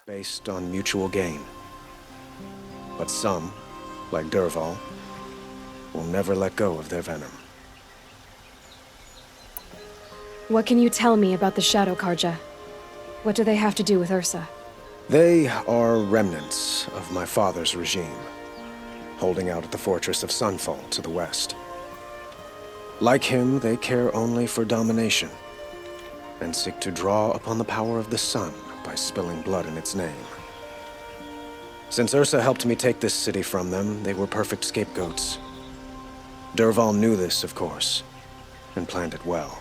based on mutual gain. But some, like Dervahl, will never let go of their venom. What can you tell me about the Shadow Karja? What do they have to do with Ursa? They are remnants of my father's regime, holding out at the fortress of Sunfall to the west. Like him, they care only for domination, and seek to draw upon the power of the sun by spilling blood in its name. Since Ursa helped me take this city from them, they were perfect scapegoats. Dervahl knew this, of course, and planned it well.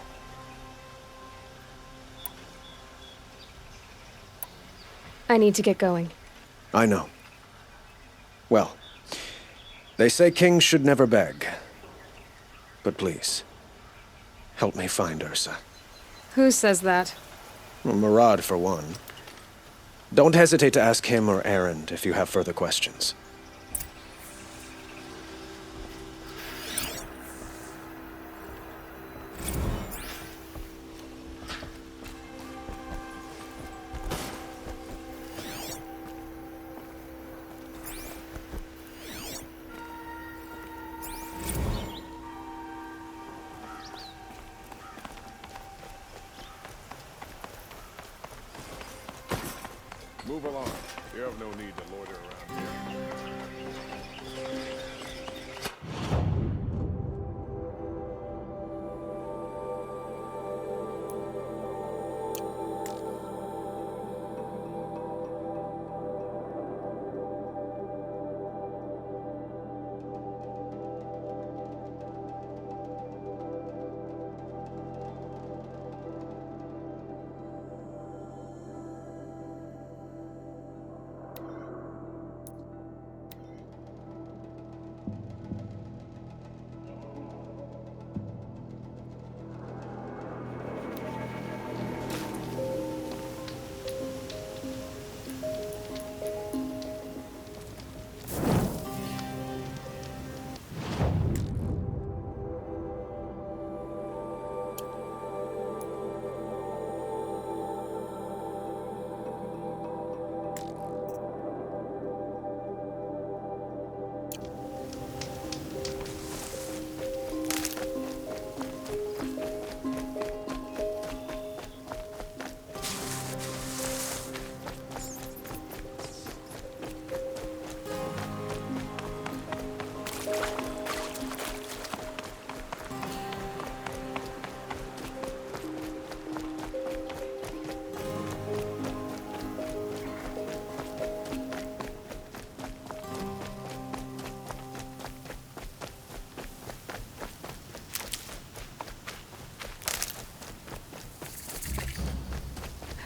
I need to get going. I know. Well, they say kings should never beg. But please, help me find Ursa. Who says that? Well, Murad, for one. Don't hesitate to ask him or Erend if you have further questions. Move along. You have no need to loiter around here.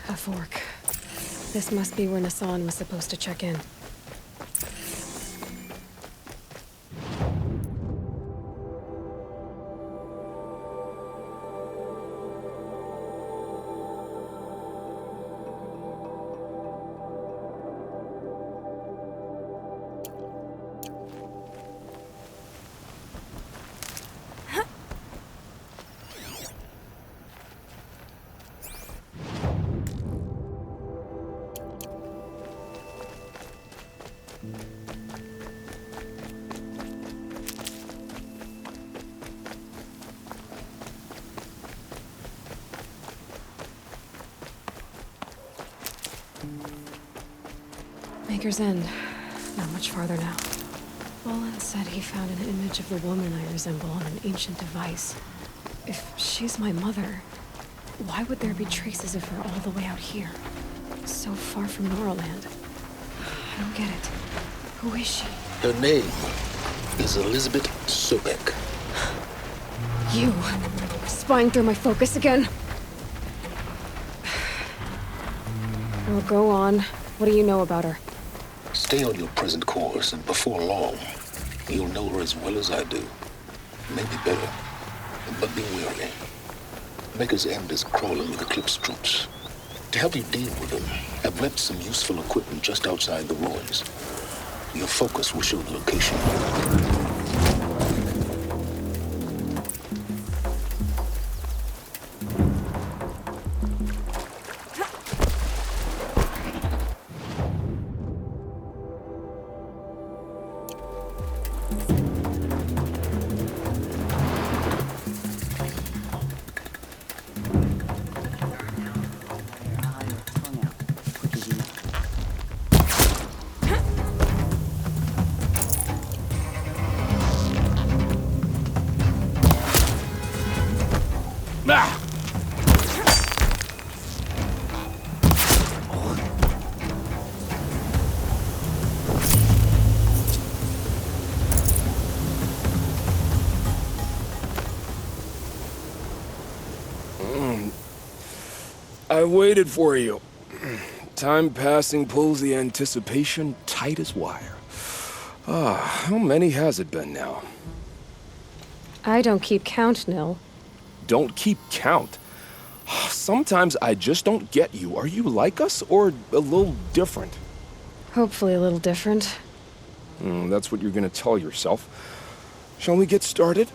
A fork. This must be where Nassan was supposed to check in. Maker's End. Not much farther now. Roland said he found an image of the woman I resemble on an ancient device. If she's my mother, why would there be traces of her all the way out here? So far from Norland. I don't get it. Who is she? Her name is Elizabeth Sobek. You! Spying through my focus again? Well, go on. What do you know about her? Stay on your present course, and before long, you'll know her as well as I do. Maybe better, but be wary. Maker's End is crawling with Eclipse troops. To help you deal with them, I've left some useful equipment just outside the ruins. Your focus will show the location. I waited for you. Time passing pulls the anticipation tight as wire. How many has it been now? I don't keep count, Nil. Don't keep count. Sometimes I just don't get you. Are you like us or a little different? Hopefully a little different. That's what you're gonna tell yourself. Shall we get started?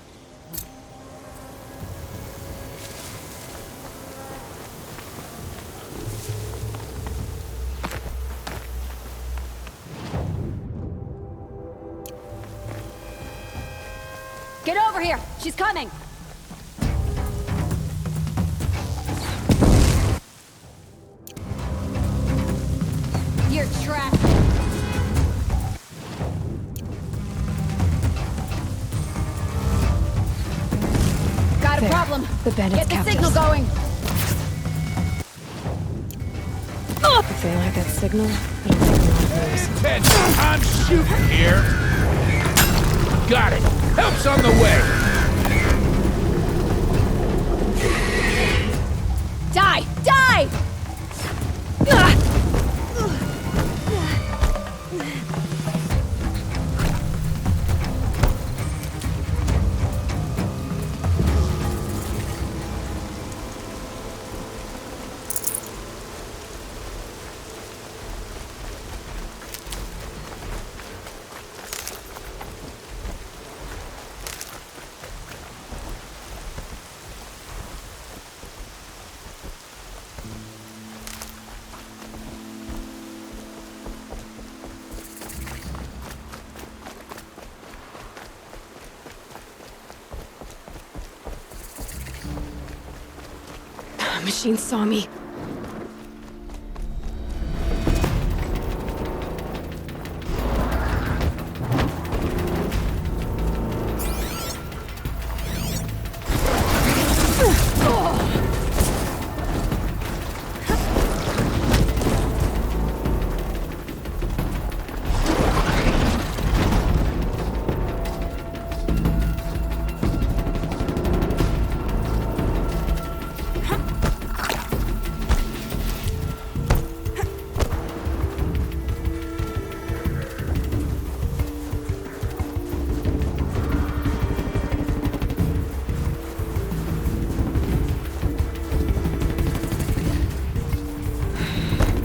Get over here! She's coming! You're trapped! Got a There. problem! The bandits Get the captured signal us. going! If they like that signal, it'll make a lot of noise. Attention, I'm shooting here. Got it. Help's on the way. Die! Die! The machine saw me.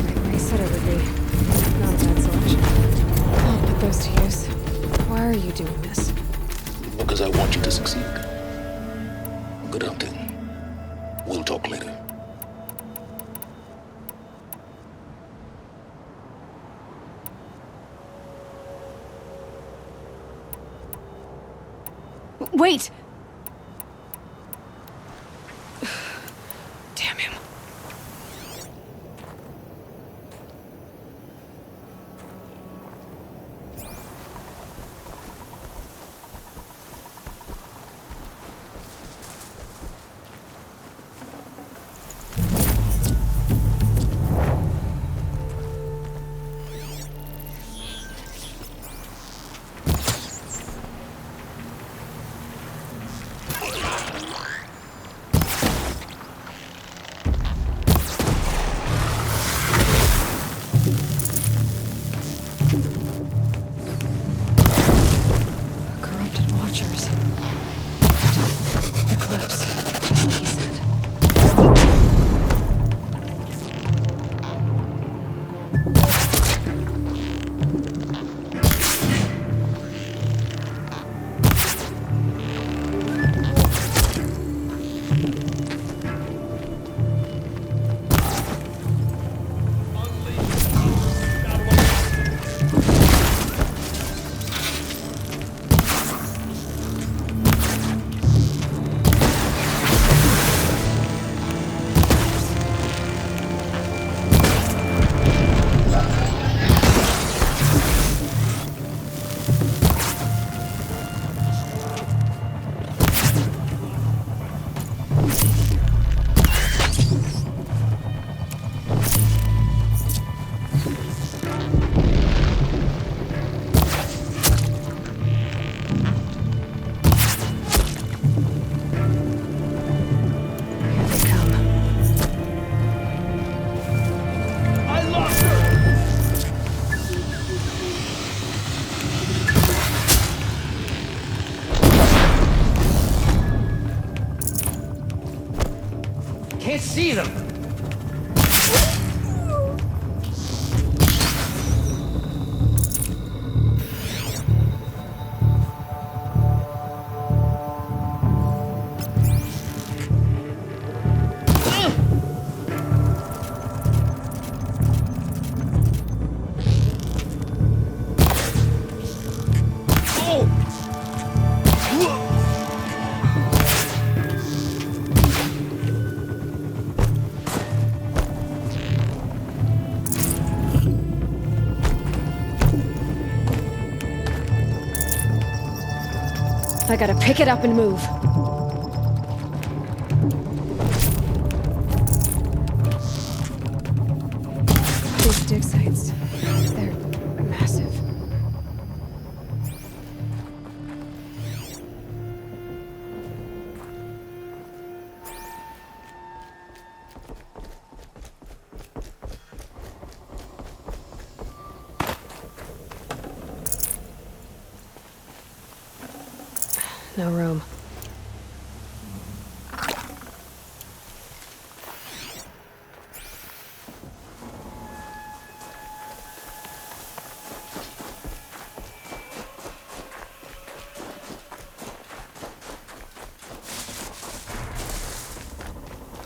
Right where he said it would be. Not a bad selection. I'll put those to use. Why are you doing this? Because I want you to succeed. Good hunting. We'll talk later. Wait! Damn him. Corrupted watchers. Eclipse. He said. see them. I gotta pick it up and move. These dig sites, they're massive. No room.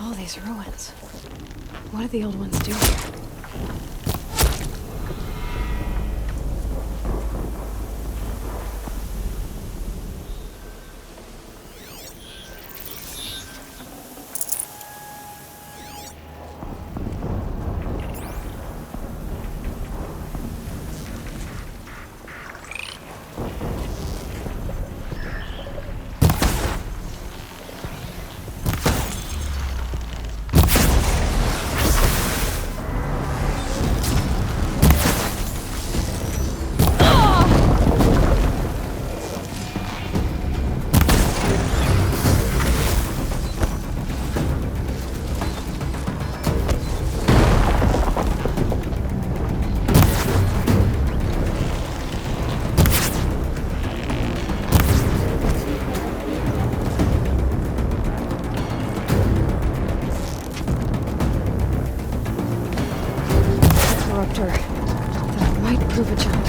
All these ruins. What did the old ones do here? That might prove a challenge.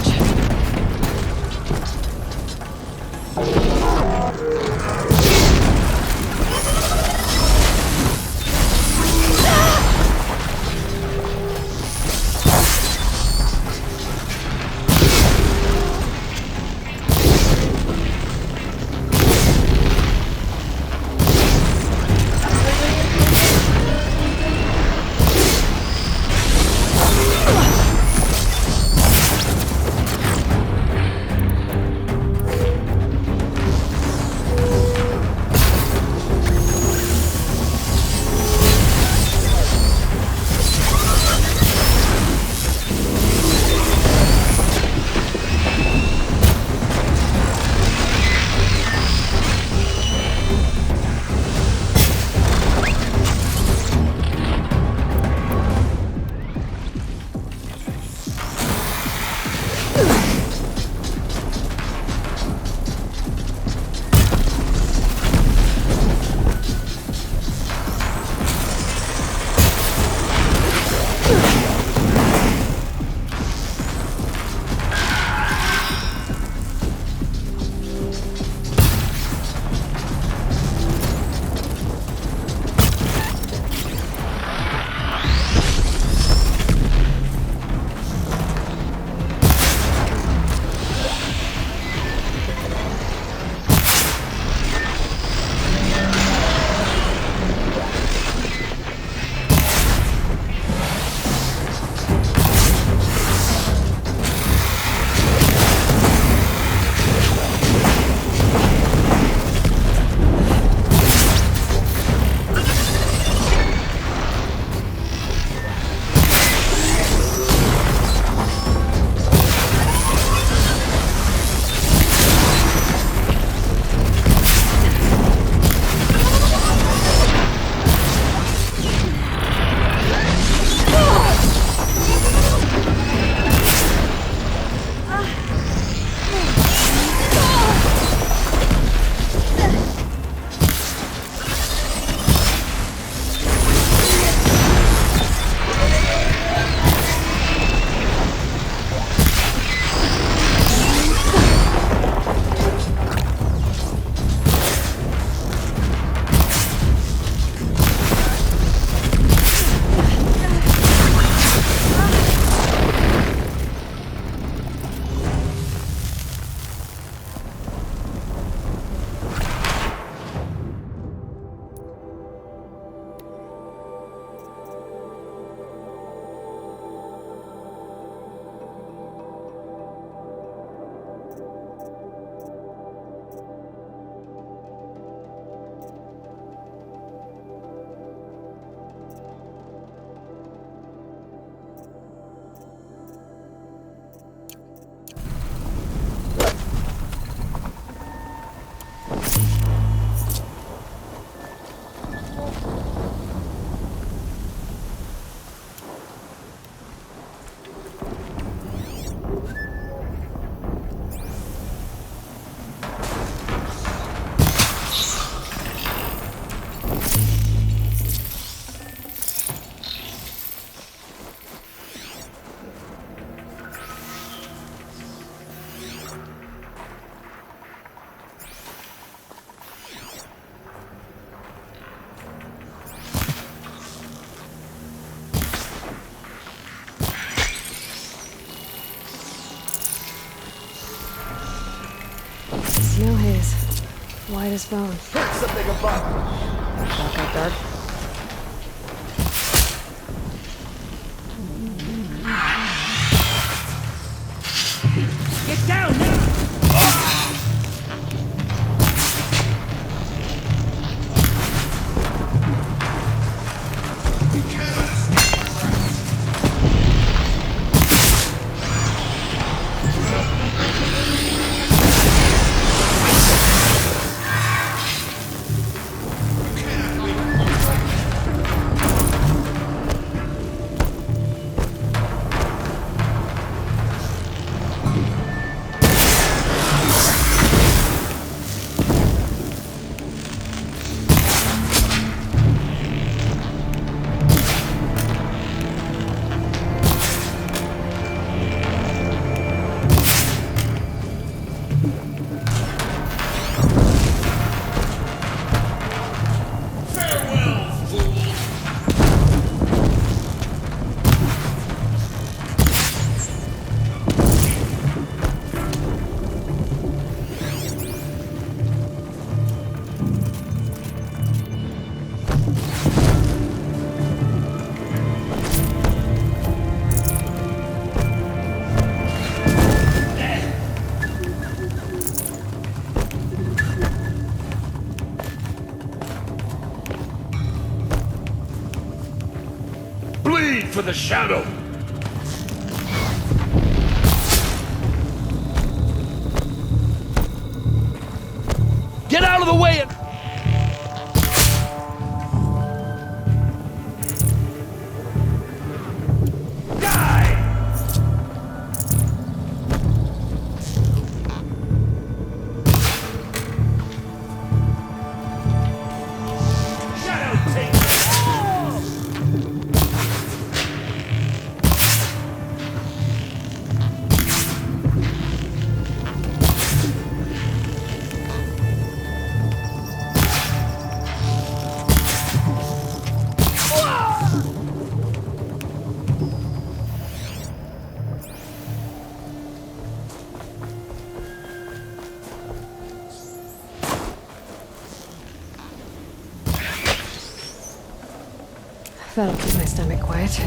Wide as bone. Something above. Dark out dark. Get down now! Bleed for the shadow! Get out of the way and... Die! Shadow take That'll keep my stomach quiet.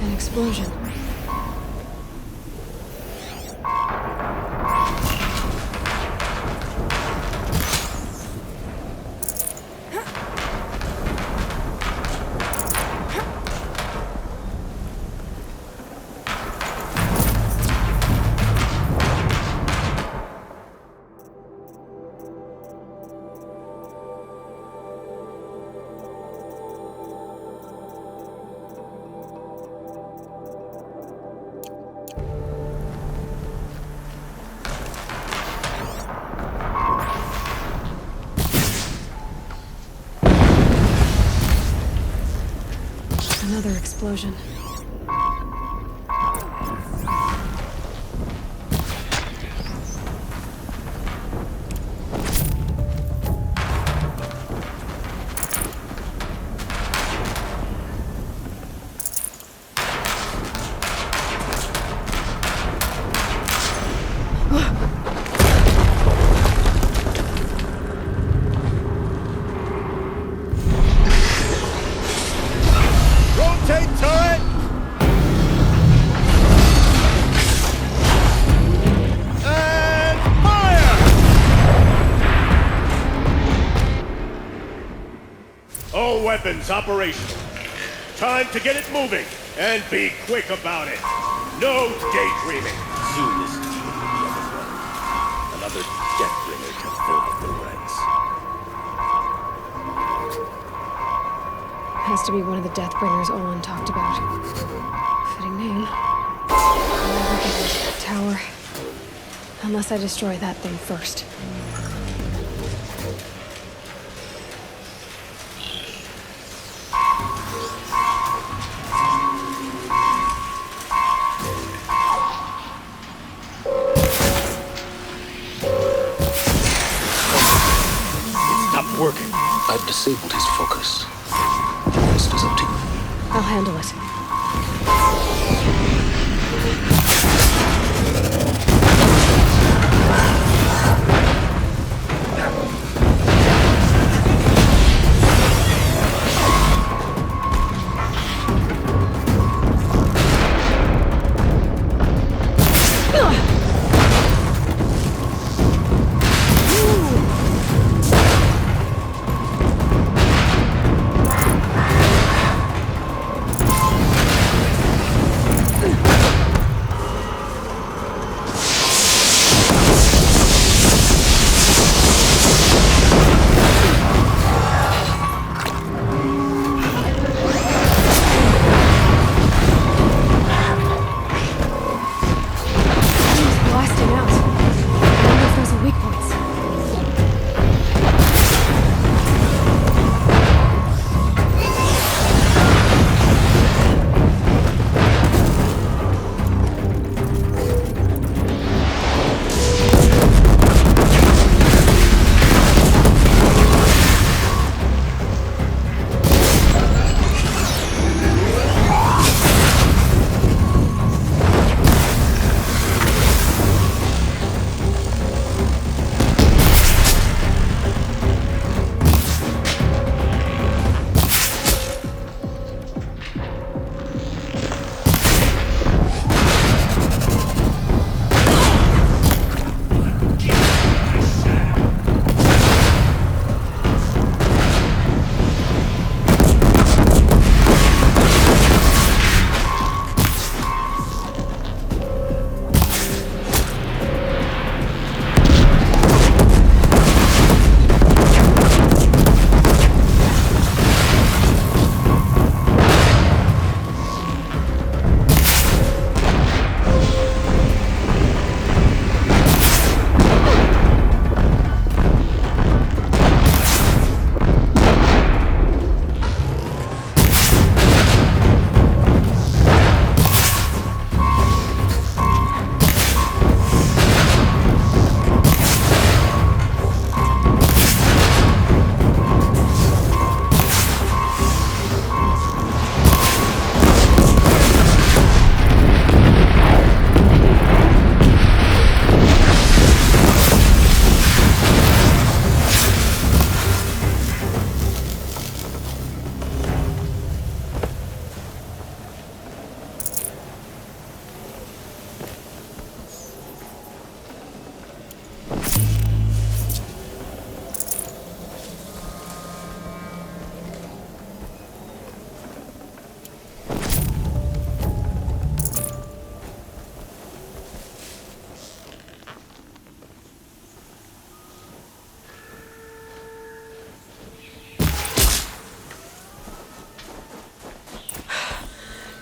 An explosion. Another explosion. rotate turret! And fire! All weapons operational. Time to get it moving, and be quick about it. No daydreaming. Soon this team will be on the run. Another Deathbringer to fill up the ranks. Has to be one of the Deathbringers Olin talked about. Fitting name. I'll never get into that tower. Unless I destroy that thing first. Stop working. I've disabled his focus. The rest is up to you. I'll handle it. Blasting out. I wonder if those are weak points.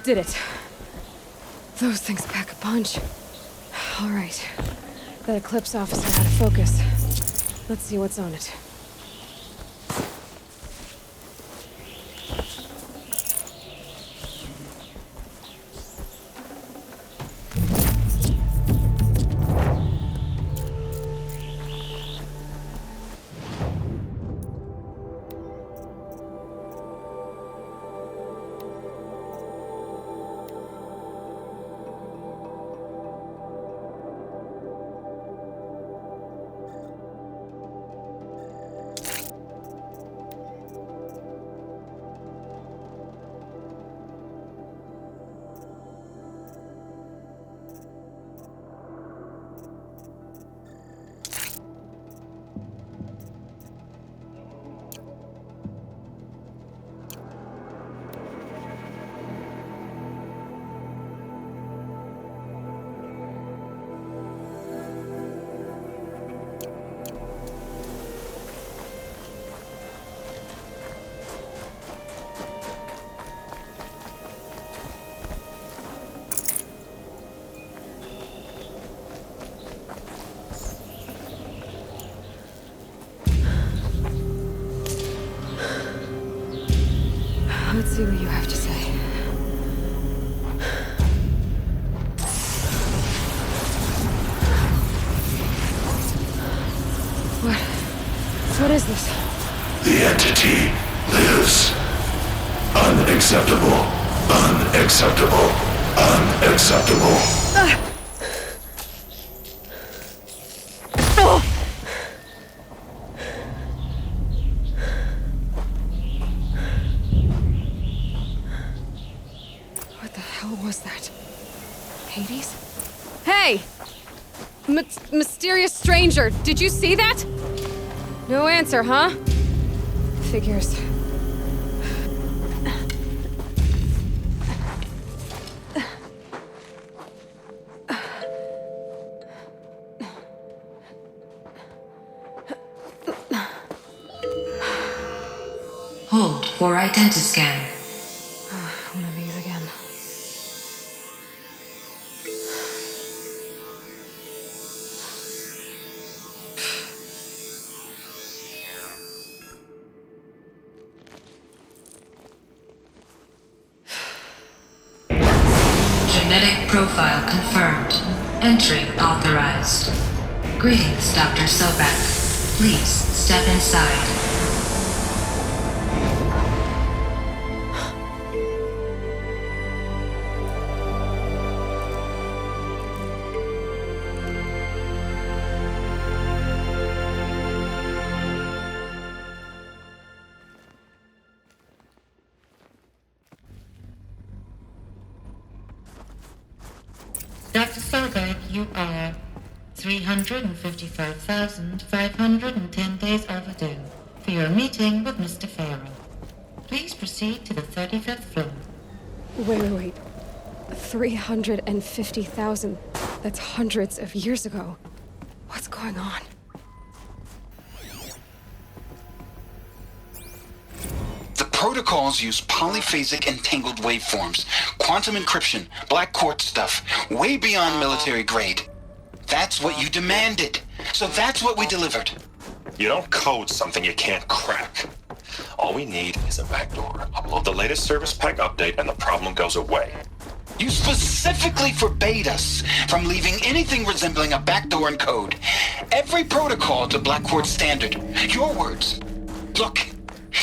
Did it. Those things pack a punch. All right. That Eclipse officer had a focus. Let's see what's on it. see what you have to say. What is this? The entity lives. Unacceptable. Unacceptable. Unacceptable. What the hell was that? Hades? Hey! Mysterious stranger, did you see that? No answer, huh? Figures. Hold for identiscan. One of these again. Genetic profile confirmed. Entry authorized. Greetings, Dr. Sobek. Please step inside. Dr. Sobek, you are 355,510 days overdue for your meeting with Mr. Farrell. Please proceed to the 35th floor. Wait. 350,000. That's hundreds of years ago. What's going on? The protocols use polyphasic entangled waveforms, quantum encryption, black quartz stuff, way beyond military grade. That's what you demanded. So that's what we delivered. You don't code something you can't crack. All we need is a backdoor. Upload the latest service pack update and the problem goes away. You specifically forbade us from leaving anything resembling a backdoor in code. Every protocol to black quartz standard. Your words. Look,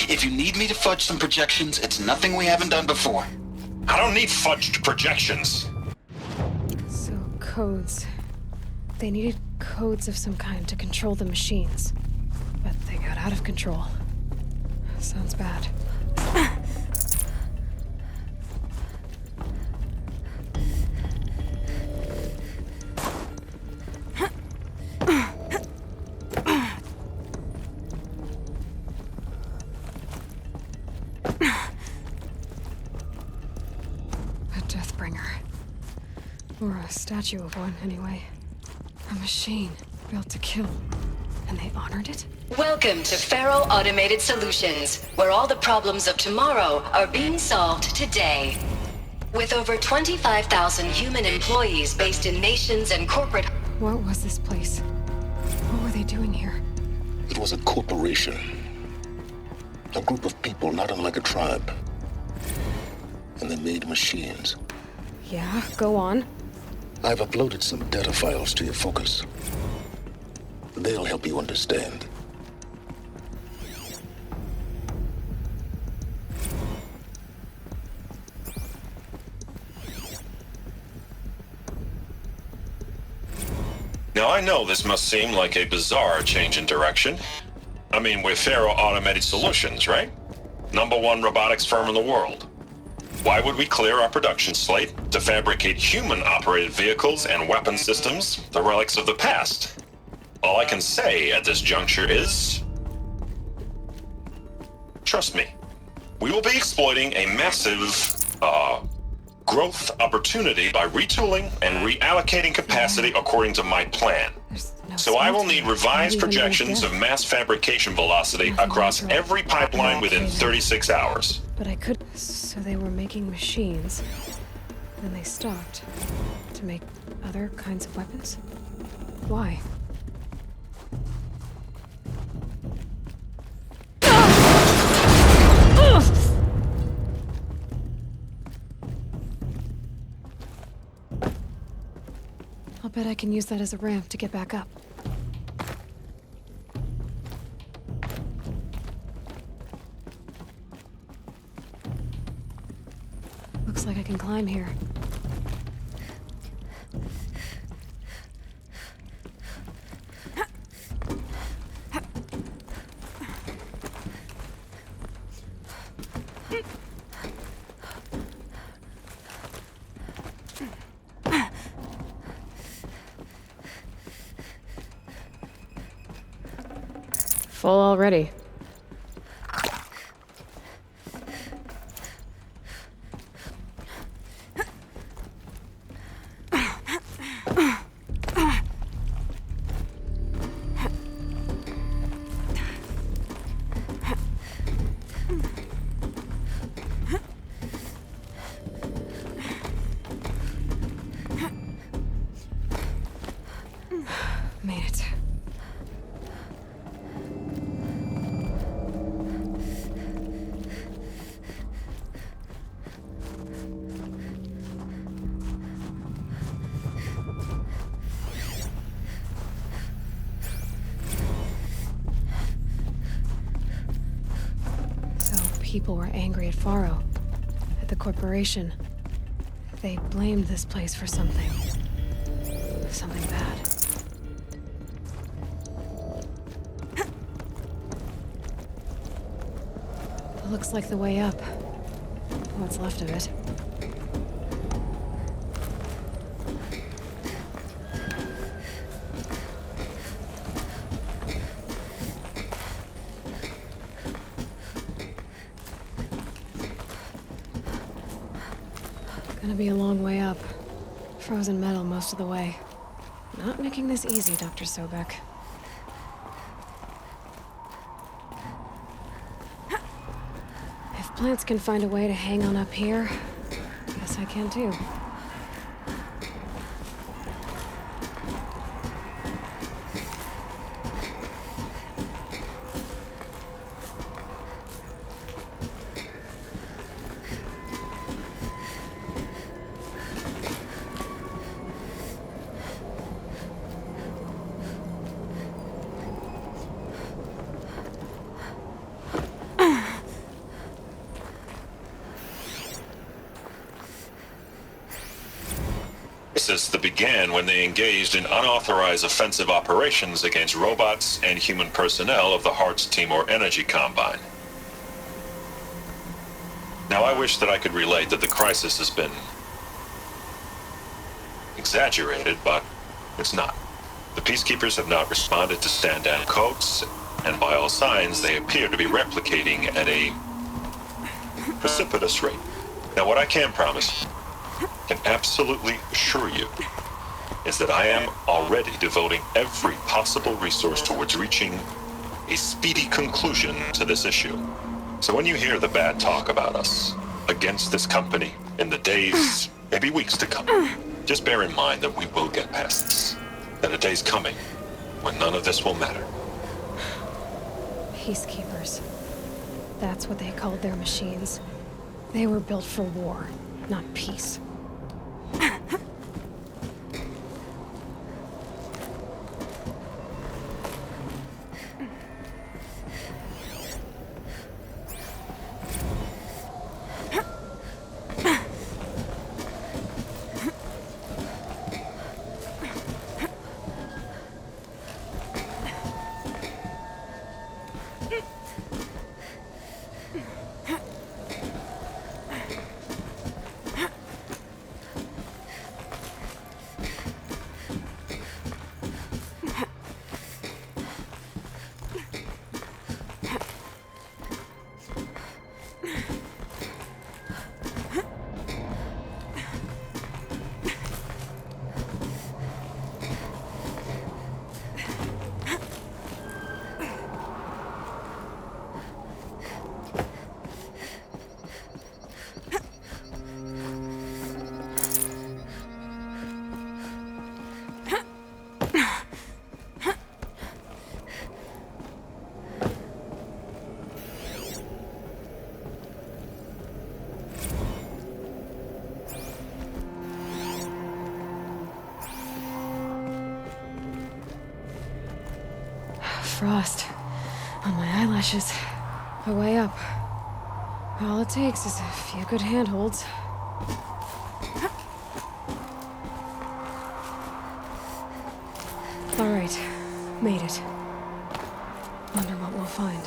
if you need me to fudge some projections, it's nothing we haven't done before. I don't need fudged projections. So, codes. They needed codes of some kind to control the machines. But they got out of control. Sounds bad. A Deathbringer. Or a statue of one, anyway. A machine built to kill. And they honored it? Welcome to Faro Automated Solutions, where all the problems of tomorrow are being solved today. With over 25,000 human employees based in nations and corporate... What was this place? What were they doing here? It was a corporation. A group of people not unlike a tribe. And they made machines. Yeah, go on. I've uploaded some data files to your focus. They'll help you understand. Now I know this must seem like a bizarre change in direction. I mean, we're Faro Automated Solutions, right? #1 robotics firm in the world. Why would we clear our production slate to fabricate human-operated vehicles and weapon systems, the relics of the past? All I can say at this juncture is... trust me. We will be exploiting a massive, growth opportunity by retooling and reallocating capacity according to my plan. So I will need revised projections of mass fabrication velocity across every pipeline within 36 hours. But I could... So they were making machines. Then they stopped. To make other kinds of weapons? Why? I'll bet I can use that as a ramp to get back up. Looks like I can climb here. Full already. Made it. People were angry at Faro, at the corporation. They blamed this place for something. Something bad. It looks like the way up. What's left of it. Gonna be a long way up. Frozen metal most of the way. Not making this easy, Dr. Sobek. If plants can find a way to hang on up here, guess I can too. That began when they engaged in unauthorized offensive operations against robots and human personnel of the Heart's Timor Energy Combine. Now, I wish that I could relate that the crisis has been exaggerated, but it's not. The Peacekeepers have not responded to stand-down codes, and by all signs, they appear to be replicating at a precipitous rate. Now, what I can promise, can absolutely assure you, is that I am already devoting every possible resource towards reaching a speedy conclusion to this issue. So when you hear the bad talk about us against this company in the days, maybe weeks to come, just bear in mind that we will get past this. That a day's coming when none of this will matter. Peacekeepers. That's what they called their machines. They were built for war, not peace. frost on my eyelashes. A way up. All it takes is a few good handholds. All right, made it. Wonder what we'll find.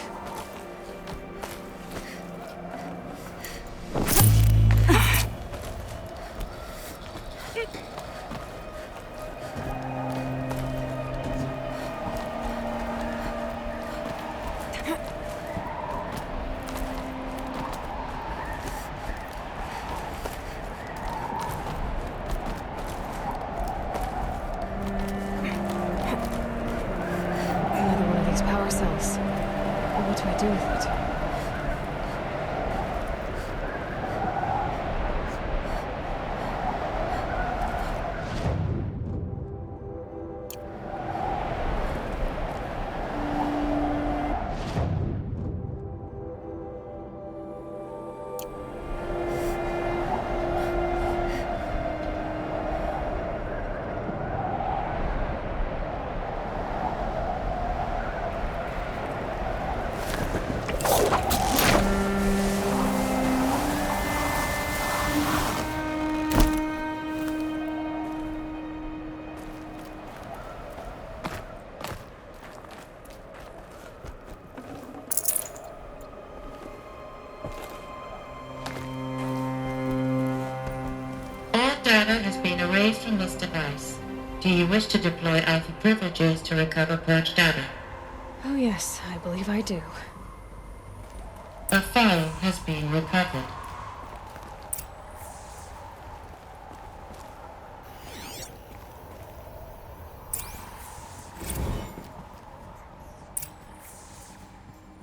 Another one of these power cells. What do I do with it? All data has been erased from this device. Do you wish to deploy Alpha privileges to recover purged data? Oh yes, I believe I do. A file has been recovered.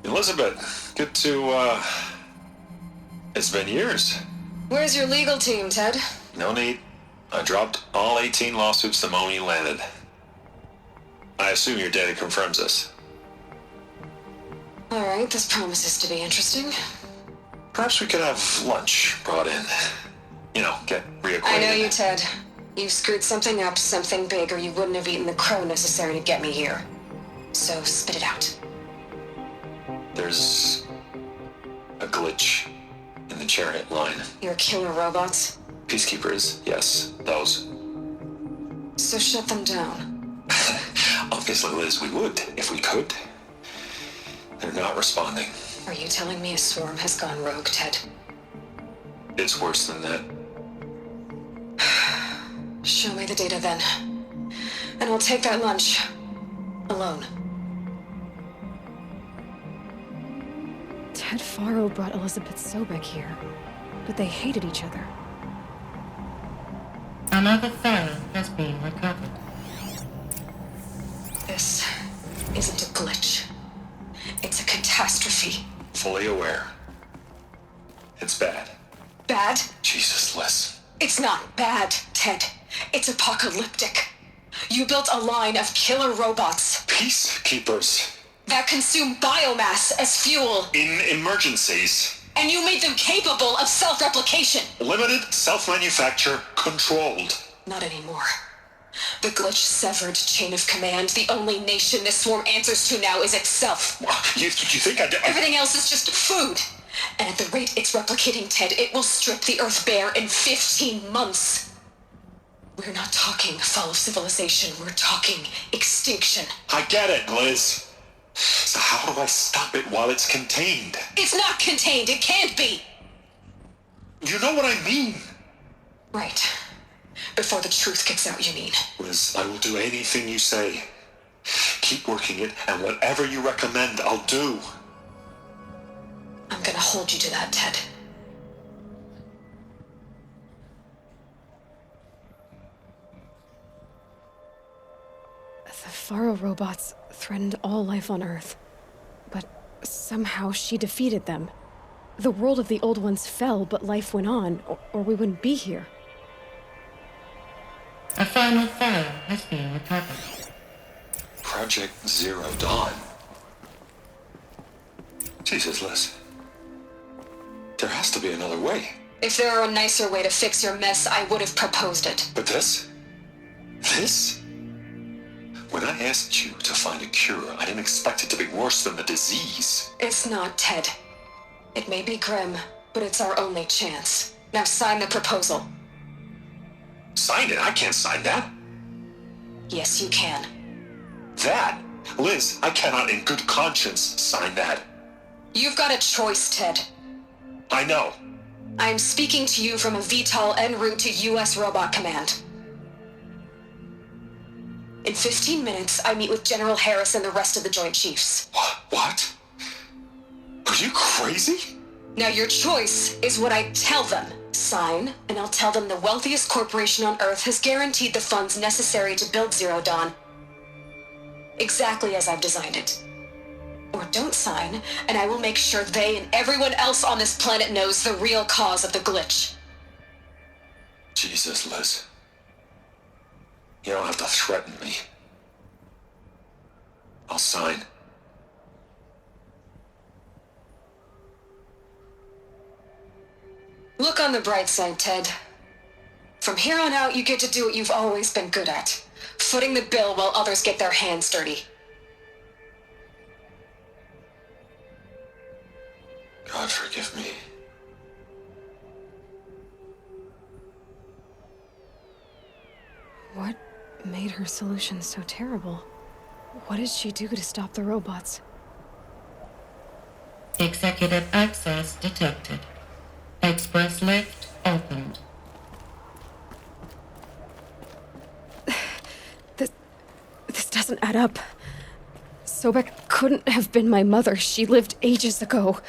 Elizabeth, good to, It's been years. Where's your legal team, Ted? No need. I dropped all 18 lawsuits the moment you landed. I assume your data confirms this. All right, this promises to be interesting. Perhaps we could have lunch brought in. You know, get reacquainted. I know you, Ted. You screwed something up, something big, or you wouldn't have eaten the crow necessary to get me here. So spit it out. There's a glitch in the chariot line. Your killer robots? Peacekeepers, yes, those. So shut them down. Obviously, Liz, we would, if we could. They're not responding. Are you telling me a swarm has gone rogue, Ted? It's worse than that. Show me the data then. And I'll take that lunch. Alone. Ted Faro brought Elizabeth Sobek here, but they hated each other. Another file has been recovered. This isn't a glitch. It's a catastrophe. Fully aware. It's bad. Bad? Jesus, Liz. It's not bad, Ted. It's apocalyptic. You built a line of killer robots Peacekeepers. that consume biomass as fuel, In emergencies. and you made them capable of self-replication. Limited, self-manufacture, controlled. Not anymore. The glitch severed chain of command. The only nation this swarm answers to now is itself. You think I did? Everything else is just food. And at the rate it's replicating, Ted, it will strip the Earth bare in 15 months. We're not talking fall of civilization. We're talking extinction. I get it, Liz. So how do I stop it while it's contained? It's not contained. It can't be. You know what I mean. Right. Before the truth gets out, you mean? Liz, I will do anything you say. Keep working it, and whatever you recommend, I'll do. I'm gonna hold you to that, Ted. The Faro robots threatened all life on Earth. But somehow she defeated them. The world of the old ones fell, but life went on, or we wouldn't be here. A final file has been recovered. Project Zero Dawn. Jesus, Liz. There has to be another way. If there were a nicer way to fix your mess, I would have proposed it. But this? This? When I asked you to find a cure, I didn't expect it to be worse than the disease. It's not, Ted. It may be grim, but it's our only chance. Now sign the proposal. Sign it? I can't sign that. Yes, you can. That? Liz, I cannot in good conscience sign that. You've got a choice, Ted. I know. I am speaking to you from a VTOL en route to U.S. Robot Command. In 15 minutes, I meet with General Harris and the rest of the Joint Chiefs. What? Are you crazy? Now your choice is what I tell them. Sign, and I'll tell them the wealthiest corporation on Earth has guaranteed the funds necessary to build Zero Dawn. Exactly as I've designed it. Or don't sign, and I will make sure they and everyone else on this planet knows the real cause of the glitch. Jesus, Liz. You don't have to threaten me. I'll sign. Look on the bright side, Ted. From here on out, you get to do what you've always been good at. Footing the bill while others get their hands dirty. God forgive me. What made her solution so terrible? What did she do to stop the robots? Executive access detected. Express lift opened. This doesn't add up. Sobek couldn't have been my mother. She lived ages ago.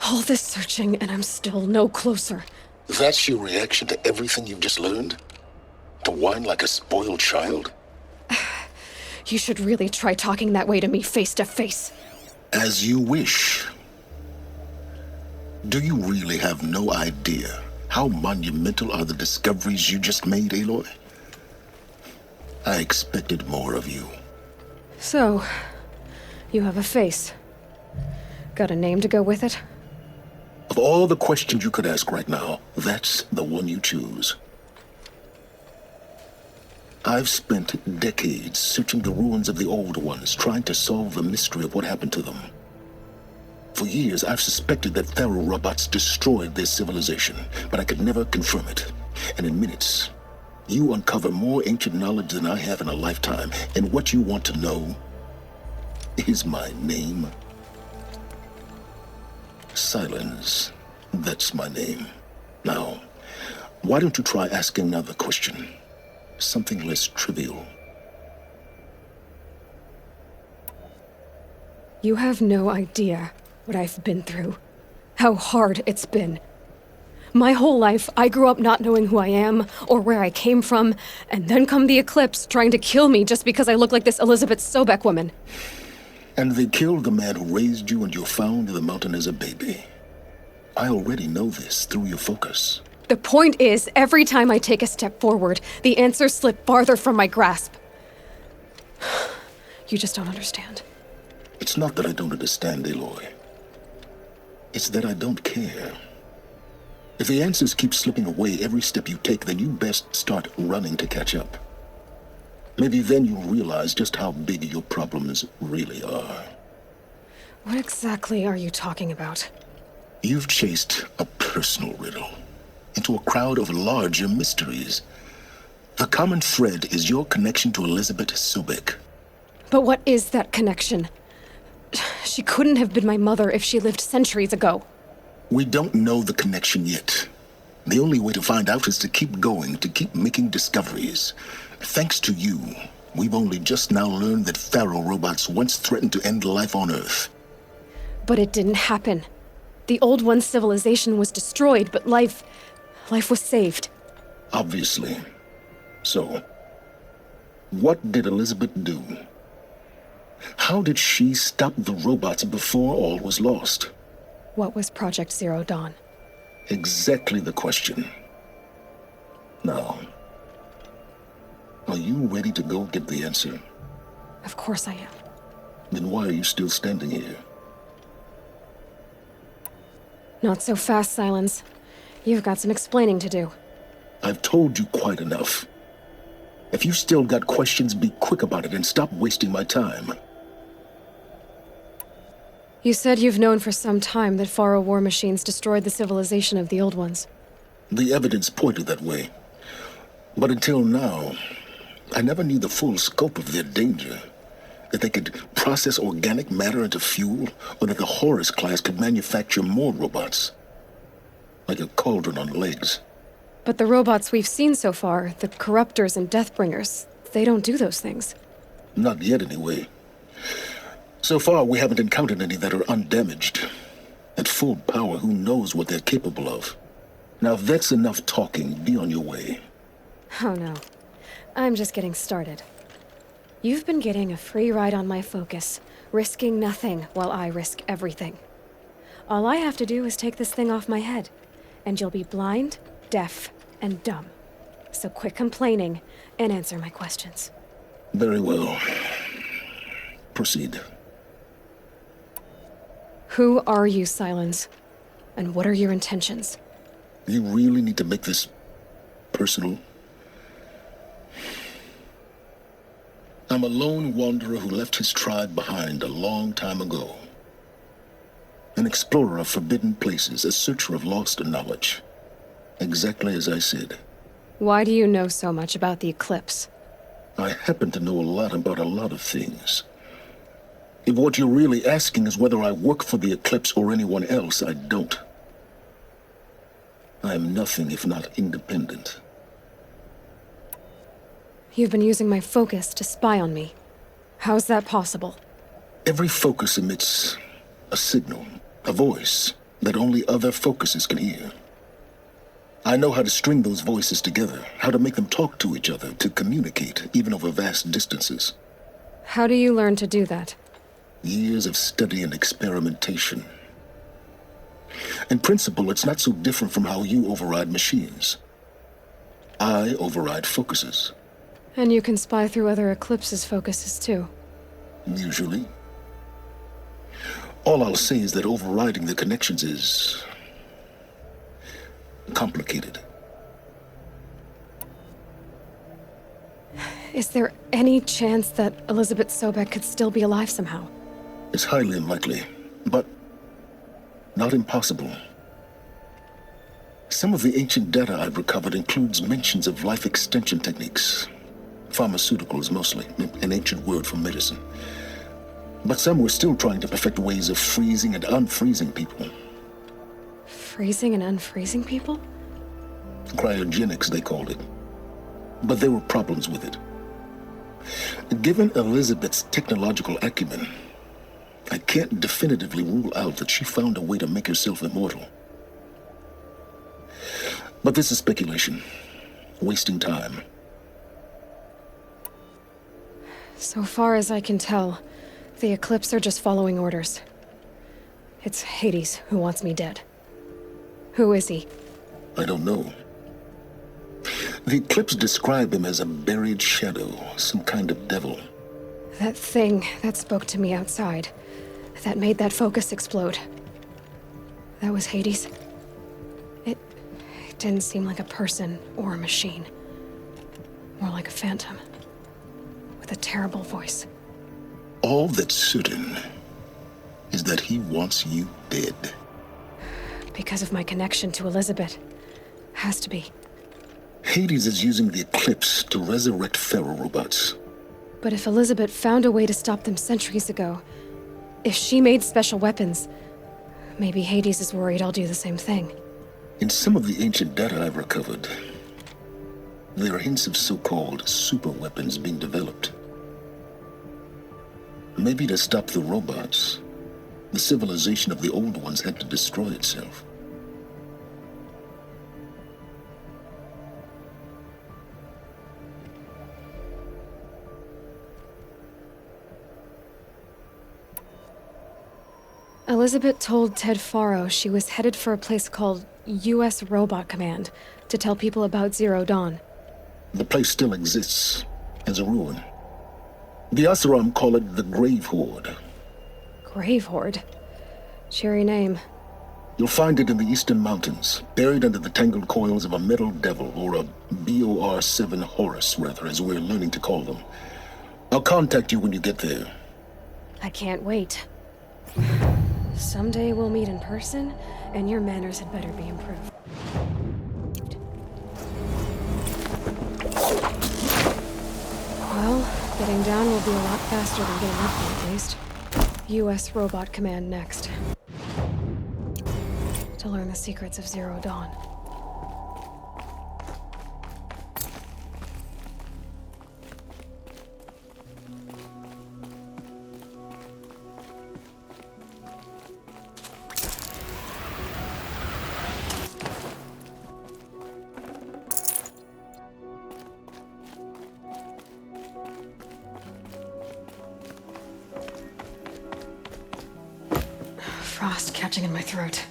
All this searching, and I'm still no closer. That's your reaction to everything you've just learned? To whine like a spoiled child? You should really try talking that way to me face to face. As you wish. Do you really have no idea how monumental are the discoveries you just made, Aloy? I expected more of you. So, you have a face. Got a name to go with it? Of all the questions you could ask right now, that's the one you choose. I've spent decades searching the ruins of the old ones, trying to solve the mystery of what happened to them. For years, I've suspected that Faro robots destroyed their civilization, but I could never confirm it. And in minutes, you uncover more ancient knowledge than I have in a lifetime, and what you want to know is my name. Silence. That's my name. Now, why don't you try asking another question? Something less trivial. You have no idea what I've been through. How hard it's been. My whole life, I grew up not knowing who I am or where I came from, and then come the Eclipse trying to kill me just because I look like this Elizabeth Sobek woman. And they killed the man who raised you and you found in the mountain as a baby. I already know this through your focus. The point is, every time I take a step forward, the answers slip farther from my grasp. You just don't understand. It's not that I don't understand, Aloy. It's that I don't care. If the answers keep slipping away every step you take, then you best start running to catch up. Maybe then you'll realize just how big your problems really are. What exactly are you talking about? You've chased a personal riddle into a crowd of larger mysteries. The common thread is your connection to Elizabeth Sobek. But what is that connection? She couldn't have been my mother if she lived centuries ago. We don't know the connection yet. The only way to find out is to keep going, to keep making discoveries. Thanks to you, we've only just now learned that Faro robots once threatened to end life on Earth. But it didn't happen. The Old One's civilization was destroyed, but life was saved. Obviously. So, what did Elizabeth do? How did she stop the robots before all was lost? What was Project Zero Dawn? Exactly the question. Now, are you ready to go get the answer? Of course I am. Then why are you still standing here? Not so fast, Silence. You've got some explaining to do. I've told you quite enough. If you still got questions, be quick about it and stop wasting my time. You said you've known for some time that Faro war machines destroyed the civilization of the old ones. The evidence pointed that way. But until now, I never knew the full scope of their danger. That they could process organic matter into fuel, or that the Horus class could manufacture more robots. Like a cauldron on legs. But the robots we've seen so far, the Corruptors and Deathbringers, they don't do those things. Not yet, anyway. So far, we haven't encountered any that are undamaged. At full power, who knows what they're capable of? Now, if that's enough talking, be on your way. Oh no. I'm just getting started. You've been getting a free ride on my focus, risking nothing while I risk everything. All I have to do is take this thing off my head, and you'll be blind, deaf, and dumb. So quit complaining and answer my questions. Very well. Proceed. Who are you, Silence? And what are your intentions? You really need to make this personal? I'm a lone wanderer who left his tribe behind a long time ago. An explorer of forbidden places, a searcher of lost knowledge. Exactly as I said. Why do you know so much about the Eclipse? I happen to know a lot about a lot of things. If what you're really asking is whether I work for the Eclipse or anyone else, I don't. I am nothing if not independent. You've been using my focus to spy on me. How's that possible? Every focus emits a signal, a voice, that only other focuses can hear. I know how to string those voices together, how to make them talk to each other, to communicate, even over vast distances. How do you learn to do that? Years of study and experimentation. In principle, it's not so different from how you override machines. I override focuses. And you can spy through other Eclipse's focuses too. Usually. All I'll say is that overriding the connections is complicated. Is there any chance that Elizabeth Sobek could still be alive somehow? It's highly unlikely, but not impossible. Some of the ancient data I've recovered includes mentions of life extension techniques. Pharmaceuticals, mostly, an ancient word for medicine. But some were still trying to perfect ways of freezing and unfreezing people. Freezing and unfreezing people? Cryogenics, they called it. But there were problems with it. Given Elizabeth's technological acumen, I can't definitively rule out that she found a way to make herself immortal. But this is speculation. Wasting time. So far as I can tell, the Eclipse are just following orders. It's Hades who wants me dead. Who is he? I don't know. The Eclipse describe him as a buried shadow, some kind of devil. That thing that spoke to me outside, that made that focus explode. That was Hades? It didn't seem like a person or a machine. More like a phantom. With a terrible voice. All that's certain is that he wants you dead. Because of my connection to Elizabeth. Has to be. Hades is using the Eclipse to resurrect Pharaoh robots. But if Elizabeth found a way to stop them centuries ago, if she made special weapons, maybe Hades is worried I'll do the same thing. In some of the ancient data I've recovered, there are hints of so-called super weapons being developed. Maybe to stop the robots, the civilization of the old ones had to destroy itself. Elizabeth told Ted Faro she was headed for a place called U.S. Robot Command to tell people about Zero Dawn. The place still exists, as a ruin. The Asuram call it the Grave Horde. Grave Horde? Cheery name. You'll find it in the Eastern Mountains, buried under the tangled coils of a metal devil, or a BOR-7 Horus, rather, as we're learning to call them. I'll contact you when you get there. I can't wait. Someday we'll meet in person, and your manners had better be improved. Well, getting down will be a lot faster than getting up, at least. U.S. Robot Command next. To learn the secrets of Zero Dawn. Frost catching in my throat.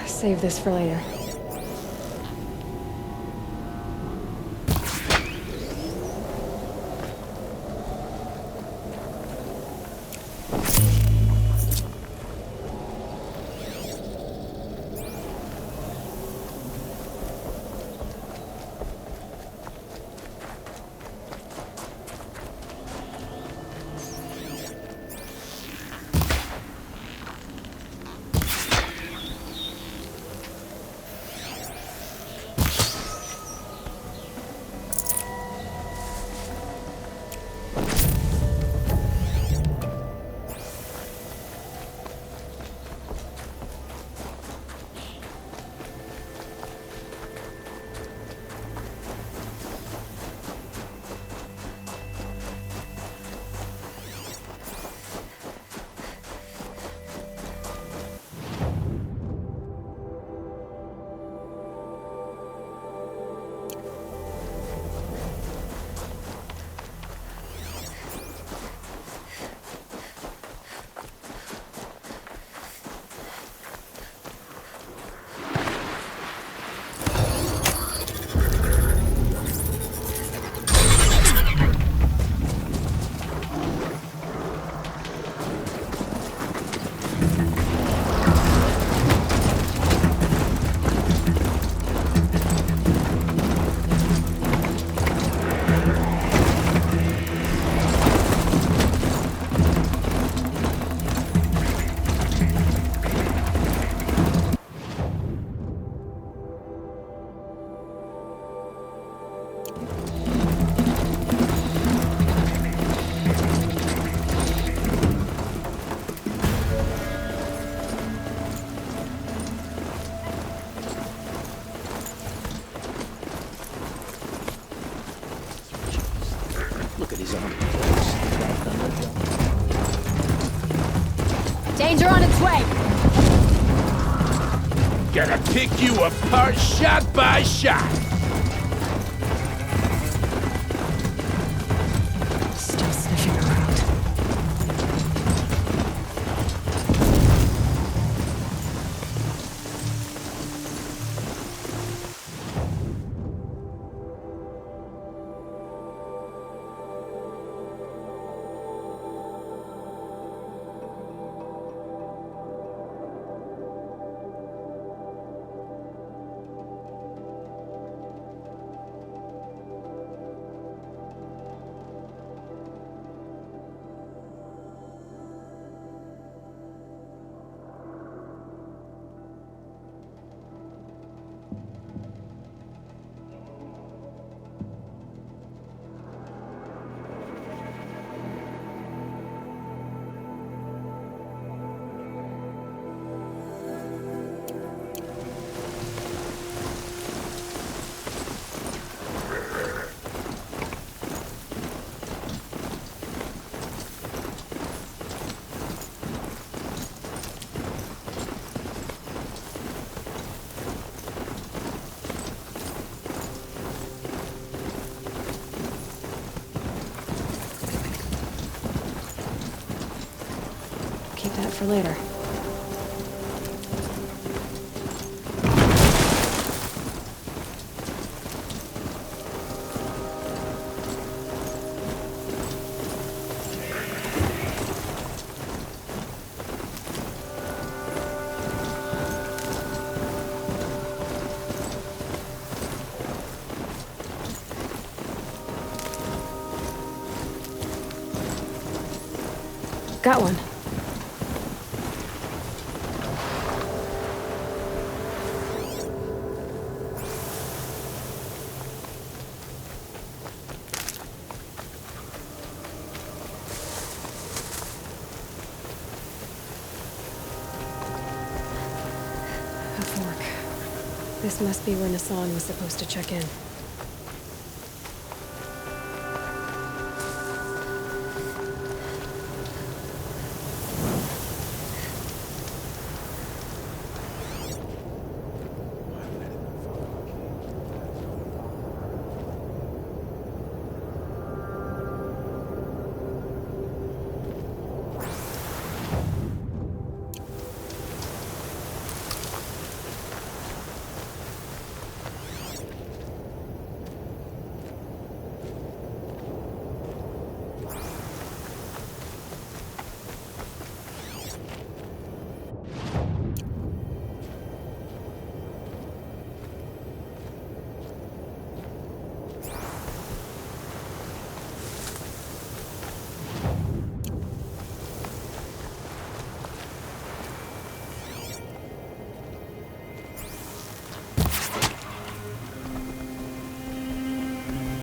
Save this for later. Look at his arm. Danger on its way! Gonna pick you apart shot by shot! Still sniffing around. keep that for later. Got one. A fork. This must be where Nassan was supposed to check in.